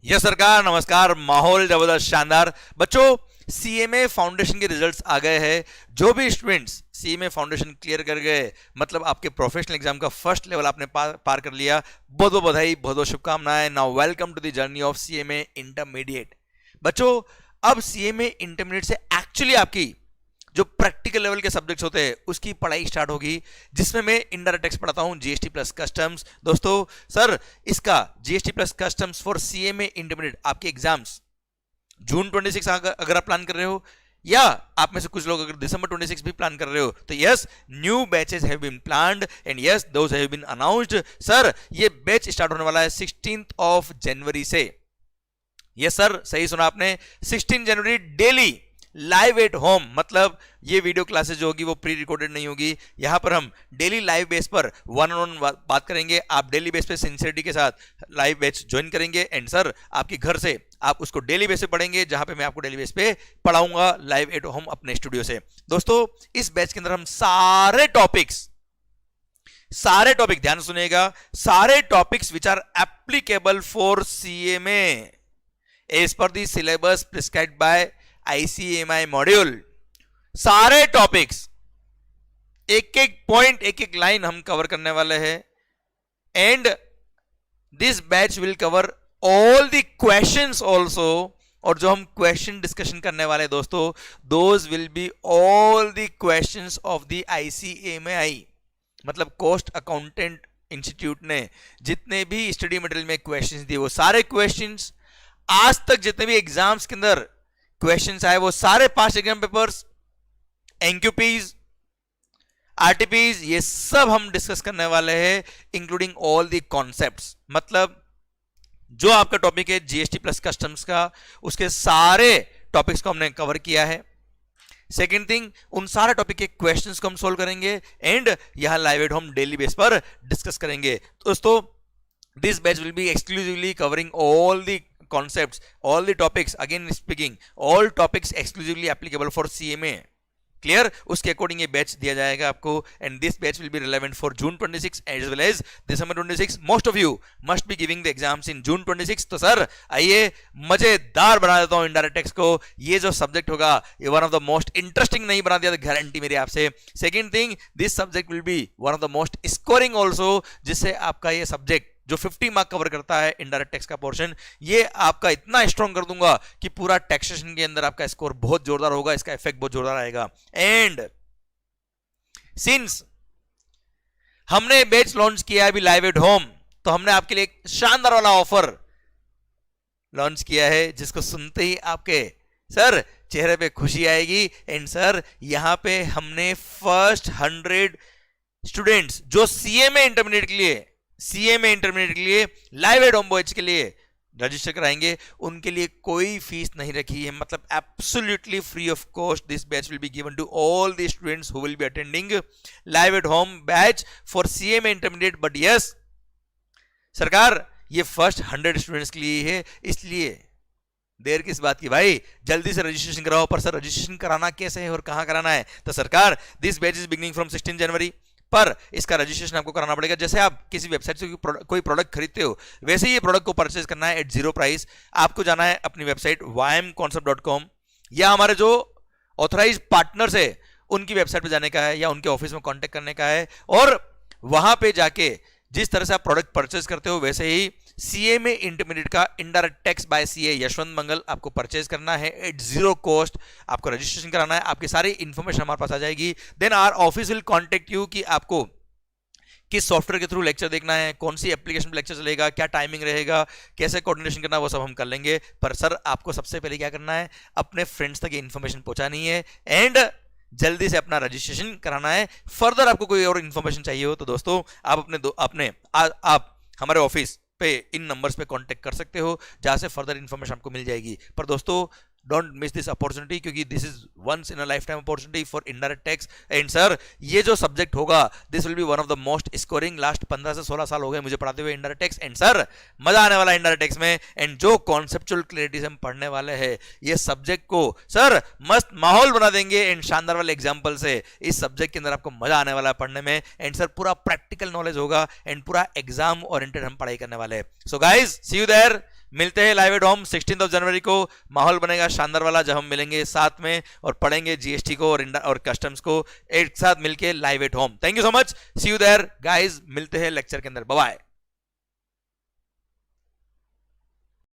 Yes सरकार, नमस्कार। माहौल जबरदस्त शानदार। बच्चों, सीएमए फाउंडेशन के रिजल्ट्स आ गए हैं। जो भी स्टूडेंट्स सीएमए फाउंडेशन क्लियर कर गए, मतलब आपके प्रोफेशनल एग्जाम का फर्स्ट लेवल आपने पार कर लिया, बहुत बहुत बधाई, बहुत बहुत शुभकामनाएं। Now welcome to the journey of CMA intermediate. बच्चों, अब सीएमए इंटरमीडिएट से एक्चुअली आपकी जो प्रैक्टिकल लेवल के सब्जेक्ट्स होते हैं उसकी पढ़ाई स्टार्ट होगी, जिसमें मैं इनडायरेक्ट टैक्स पढ़ाता हूं, जीएसटी प्लस कस्टम्स। दोस्तों सर, इसका GST plus customs for CMA intermediate आपके एग्जाम्स जून 26 अगर आप प्लान कर रहे हो, या आप में से कुछ लोग अगर दिसंबर 26 भी प्लान कर रहे हो, तो yes, new batches have been planned and yes those have been announced. Sir, ये बैच स्टार्ट होने वाला है 16th ऑफ जनवरी से। यस सर, सही सुना आपने, 16 जनवरी डेली लाइव एट होम। मतलब ये वीडियो क्लासेस जो होगी वो प्री रिकॉर्डेड नहीं होगी। यहां पर हम डेली लाइव बेस पर वन ऑन वन बात करेंगे। आप डेली बेस पे सिंसियरिटी के साथ लाइव बैच ज्वाइन करेंगे एंड सर आपके घर से आप उसको डेली बेस पे पढ़ेंगे, जहां पे मैं आपको डेली बेस पे पढ़ाऊंगा लाइव एट होम अपने स्टूडियो से। दोस्तों, इस बैच के अंदर हम सारे टॉपिक ध्यान सुनिएगा, सारे topics which are applicable for CMA as per the syllabus prescribed by ICMI module, सारे टॉपिक्स, एक एक पॉइंट, एक एक लाइन हम कवर करने वाले हैं। And this batch will cover all the questions also. और जो हम क्वेश्चन डिस्कशन करने वाले दोस्तों, those will be all the questions of the ICMI, मतलब कॉस्ट अकाउंटेंट इंस्टीट्यूट ने जितने भी स्टडी मटेरियल में क्वेश्चंस दिए, वो सारे क्वेश्चंस आज तक जितने भी एग्जाम्स के अंदर क्वेश्चंस आए, वो सारे पास्ट एग्जाम पेपर्स, एनक्यूपीज, आरटीपीज, ये सब हम डिस्कस करने वाले हैं, इंक्लूडिंग ऑल द कॉन्सेप्ट्स। मतलब जो आपका टॉपिक है जीएसटी प्लस कस्टम्स का, उसके सारे टॉपिक्स को हमने कवर किया है। सेकेंड थिंग, उन सारे टॉपिक के क्वेश्चंस को हम सोल्व करेंगे एंड यहां live at home daily base पर डिस्कस करेंगे। दोस्तों, this batch will B exclusively covering all the concepts, all the topics, again speaking, all topics exclusively applicable for CMA. Clear? उसके according ये batch दिया जाएगा आपको, and this batch will be relevant for June 26 as well as December 26। Most of you must be giving the exams in June 26। तो sir आइए मजेदार बना देता हूं इनडायरेक्ट टैक्स को। ये जो सब्जेक्ट होगा ये one of the most interesting नहीं बना दिया, गारंटी मेरी आपसे। Second thing, this subject will be one of the most scoring also, जिससे आपका ये सब्जेक्ट जो 50 मार्क कवर करता है इनडायरेक्ट टैक्स का पोर्शन, ये आपका इतना स्ट्रॉन्ग कर दूंगा कि पूरा टैक्सेशन के अंदर आपका स्कोर बहुत जोरदार होगा, इसका इफेक्ट बहुत जोरदार आएगा। एंड सिंस हमने बैच लॉन्च किया अभी लाइव एट होम, तो हमने आपके लिए एक शानदार वाला ऑफर लॉन्च किया है, जिसको सुनते ही आपके सर चेहरे पे खुशी आएगी। एंड सर, यहां पे हमने फर्स्ट 100 स्टूडेंट्स जो सीएमए इंटरमीडिएट के लिए लाइव एट होम बैच के लिए रजिस्टर कराएंगे, उनके लिए कोई फीस नहीं रखी है, मतलब absolutely free of cost this batch will be given to all the students who will be attending live at home batch for CMA intermediate. But yes सरकार, ये फर्स्ट 100 स्टूडेंट्स के लिए है, इसलिए देर किस बात की भाई, जल्दी से रजिस्ट्रेशन कराओ। पर सर रजिस्ट्रेशन कराना कैसे है और कहां कराना है? तो सरकार, this batch is beginning from 16 जनवरी, पर इसका रजिस्ट्रेशन आपको कराना पड़ेगा। जैसे आप किसी वेबसाइट से कोई प्रोडक्ट खरीदते हो, वैसे ही ये प्रोडक्ट को परचेज करना है एट जीरो प्राइस। आपको जाना है अपनी वेबसाइट ymconcept.com, या हमारे जो ऑथराइज्ड पार्टनर्स है उनकी वेबसाइट पे जाने का है, या उनके ऑफिस में कांटेक्ट करने का है, और वहां पे जाके जिस तरह से आप प्रोडक्ट परचेज करते हो वैसे ही सीएमए इंटरमीडिएट का indirect tax by CA Yashwant Mangal आपको परचेज करना है एट जीरो कॉस्ट। आपको रजिस्ट्रेशन कराना है, आपकी सारी इंफॉर्मेशन हमारे पास आ जाएगी। Then our office will contact you कि आपको किस सॉफ्टवेयर के थ्रू लेक्चर देखना है, कौन सी एप्लीकेशन पे लेक्चर चलेगा, क्या टाइमिंग रहेगा, कैसे कोऑर्डिनेशन करना है, वो सब हम कर लेंगे। पर सर आपको सबसे पहले क्या करना है, अपने फ्रेंड्स तक ये इंफॉर्मेशन पहुंचानी है एंड जल्दी से अपना रजिस्ट्रेशन कराना है। फर्दर आपको कोई और इंफॉर्मेशन चाहिए हो तो दोस्तों आप हमारे ऑफिस पे इन नंबर्स पे कांटेक्ट कर सकते हो, जहां से फर्दर इंफॉर्मेशन आपको मिल जाएगी। पर दोस्तों, डोंट मिस दिस अपॉर्चुनिटी, क्योंकि this is once in a lifetime opportunity for indirect tax. And sir, ये जो सब्जेक्ट होगा this will be one of the most scoring. Last 15 से 16 साल हो गए मुझे पढ़ाते हुए इनडायरेक्ट टैक्स, एंड सर मजा आने वाला है इनडायरेक्ट टैक्स में। एंड जो कॉन्सेप्चुअल क्लैरिटी हम पढ़ने वाले हैं, ये सब्जेक्ट को सर मस्त माहौल बना देंगे एंड शानदार वाले एग्जाम्पल से। इस सब्जेक्ट के अंदर आपको मजा आने वाला है पढ़ने में, एंड सर पूरा प्रैक्टिकल नॉलेज होगा एंड पूरा एग्जाम ओरिएंटेड हम पढ़ाई करने वाले हैं। So guys, see you there. मिलते हैं लाइव एट होम 16 जनवरी को। माहौल बनेगा शानदार वाला, जब हम मिलेंगे साथ में और पढ़ेंगे जीएसटी को और कस्टम्स को एक साथ मिलके live at home. Thank you so much, see you there guys, मिलते हैं लेक्चर के अंदर, बाय बाय।